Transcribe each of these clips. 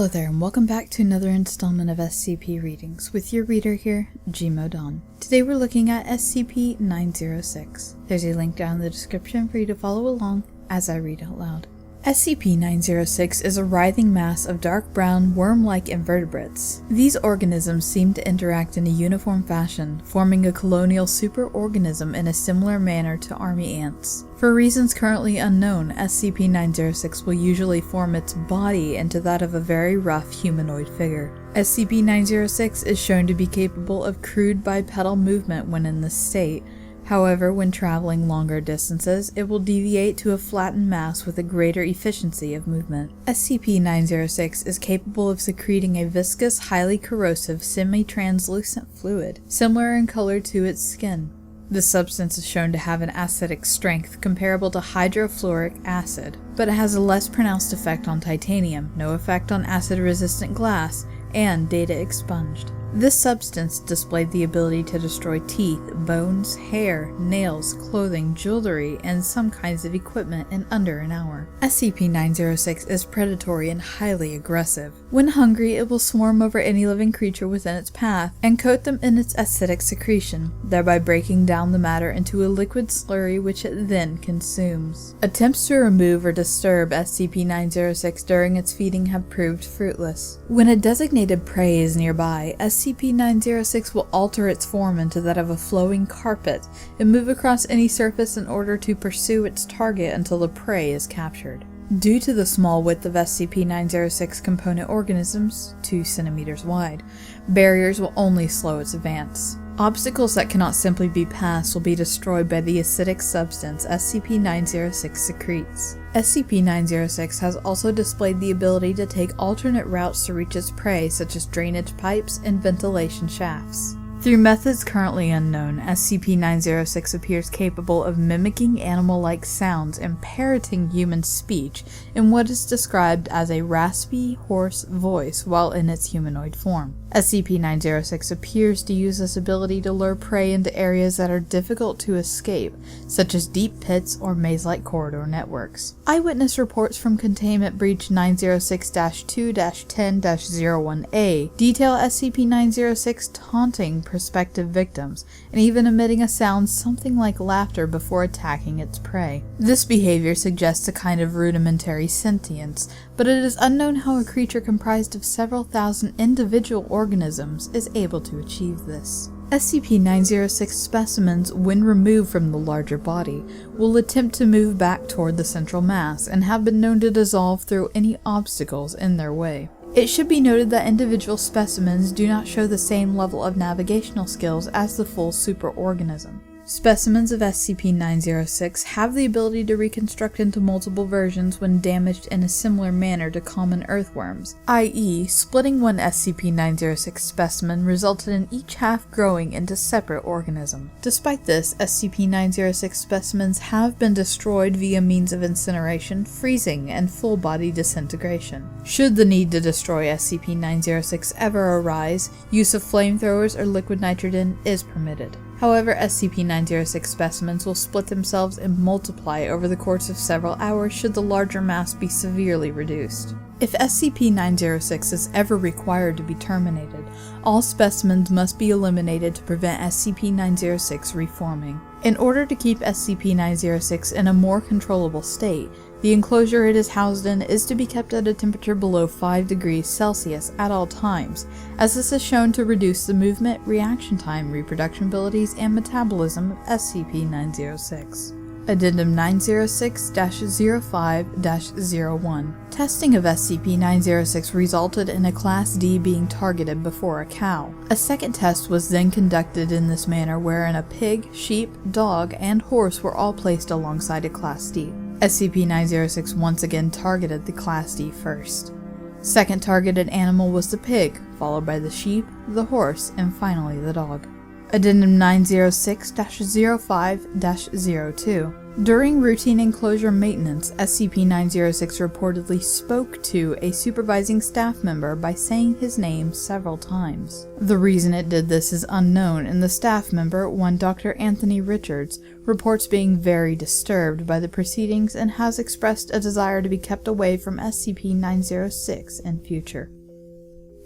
Hello there, and welcome back to another installment of SCP Readings with your reader here, Gmodon. Today we're looking at SCP-906. There's a link down in the description for you to follow along as I read out loud. SCP-906 is a writhing mass of dark brown, worm-like invertebrates. These organisms seem to interact in a uniform fashion, forming a colonial superorganism in a similar manner to army ants. For reasons currently unknown, SCP-906 will usually form its body into that of a very rough humanoid figure. SCP-906 is shown to be capable of crude bipedal movement when in this state. However, when traveling longer distances, it will deviate to a flattened mass with a greater efficiency of movement. SCP-906 is capable of secreting a viscous, highly corrosive, semi-translucent fluid, similar in color to its skin. This substance is shown to have an acidic strength comparable to hydrofluoric acid, but it has a less pronounced effect on titanium, no effect on acid-resistant glass, and data expunged. This substance displayed the ability to destroy teeth, bones, hair, nails, clothing, jewelry, and some kinds of equipment in under an hour. SCP-906 is predatory and highly aggressive. When hungry, it will swarm over any living creature within its path and coat them in its acidic secretion, thereby breaking down the matter into a liquid slurry which it then consumes. Attempts to remove or disturb SCP-906 during its feeding have proved fruitless. When a designated prey is nearby, SCP-906 will alter its form into that of a flowing carpet and move across any surface in order to pursue its target until the prey is captured. Due to the small width of SCP-906 component organisms, 2 centimeters wide, barriers will only slow its advance. Obstacles that cannot simply be passed will be destroyed by the acidic substance SCP-906 secretes. SCP-906 has also displayed the ability to take alternate routes to reach its prey, such as drainage pipes and ventilation shafts. Through methods currently unknown, SCP-906 appears capable of mimicking animal-like sounds and parroting human speech in what is described as a raspy, hoarse voice while in its humanoid form. SCP-906 appears to use this ability to lure prey into areas that are difficult to escape, such as deep pits or maze-like corridor networks. Eyewitness reports from Containment Breach 906-2-10-01A detail SCP-906 taunting prospective victims, and even emitting a sound something like laughter before attacking its prey. This behavior suggests a kind of rudimentary sentience, but it is unknown how a creature comprised of several thousand individual organisms is able to achieve this. SCP-906 specimens, when removed from the larger body, will attempt to move back toward the central mass and have been known to dissolve through any obstacles in their way. It should be noted that individual specimens do not show the same level of navigational skills as the full superorganism. Specimens of SCP-906 have the ability to reconstruct into multiple versions when damaged in a similar manner to common earthworms, i.e., splitting one SCP-906 specimen resulted in each half growing into separate organisms. Despite this, SCP-906 specimens have been destroyed via means of incineration, freezing, and full-body disintegration. Should the need to destroy SCP-906 ever arise, use of flamethrowers or liquid nitrogen is permitted. However, SCP-906 specimens will split themselves and multiply over the course of several hours should the larger mass be severely reduced. If SCP-906 is ever required to be terminated, all specimens must be eliminated to prevent SCP-906 reforming. In order to keep SCP-906 in a more controllable state, the enclosure it is housed in is to be kept at a temperature below 5 degrees Celsius at all times, as this is shown to reduce the movement, reaction time, reproduction abilities, and metabolism of SCP-906. Addendum 906-05-01. Testing of SCP-906 resulted in a Class D being targeted before a cow. A second test was then conducted in this manner wherein a pig, sheep, dog, and horse were all placed alongside a Class D. SCP-906 once again targeted the Class D first. Second targeted animal was the pig, followed by the sheep, the horse, and finally the dog. Addendum 906-05-02. During routine enclosure maintenance, SCP-906 reportedly spoke to a supervising staff member by saying his name several times. The reason it did this is unknown, and the staff member, one Dr. Anthony Richards, reports being very disturbed by the proceedings and has expressed a desire to be kept away from SCP-906 in future.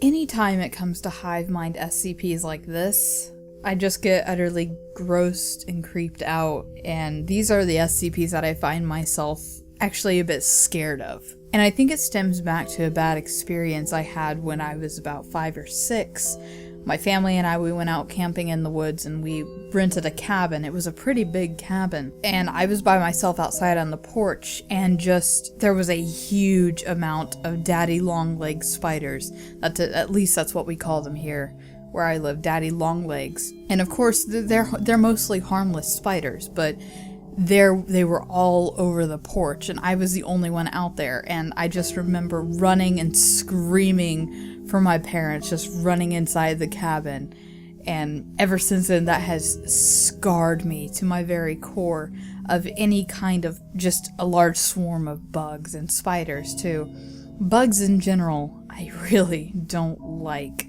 Anytime it comes to hive mind SCPs like this, I just get utterly grossed and creeped out, and these are the SCPs that I find myself actually a bit scared of. And I think it stems back to a bad experience I had when I was about 5 or 6. My family and I, we went out camping in the woods and we rented a cabin. It was a pretty big cabin. And I was by myself outside on the porch, and there was a huge amount of daddy long leg spiders. At least that's what we call them here where I live, daddy long legs. And of course they're mostly harmless spiders, but they were all over the porch and I was the only one out there, and I just remember running and screaming for my parents, just running inside the cabin. And ever since then, that has scarred me to my very core of any kind of just a large swarm of bugs, and spiders too. Bugs in general, I really don't like.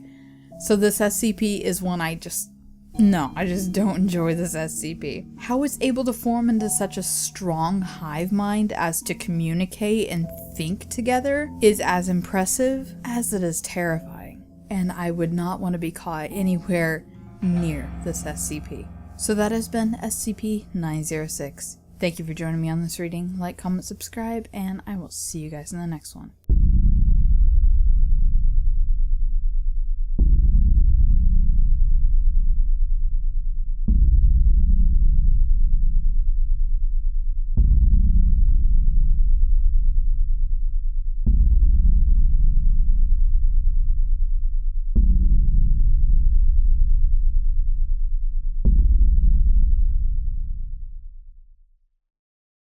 So this SCP is one I just don't enjoy this SCP. How it's able to form into such a strong hive mind as to communicate and think together is as impressive as it is terrifying. And I would not want to be caught anywhere near this SCP. So that has been SCP-906. Thank you for joining me on this reading. Like, comment, subscribe, and I will see you guys in the next one.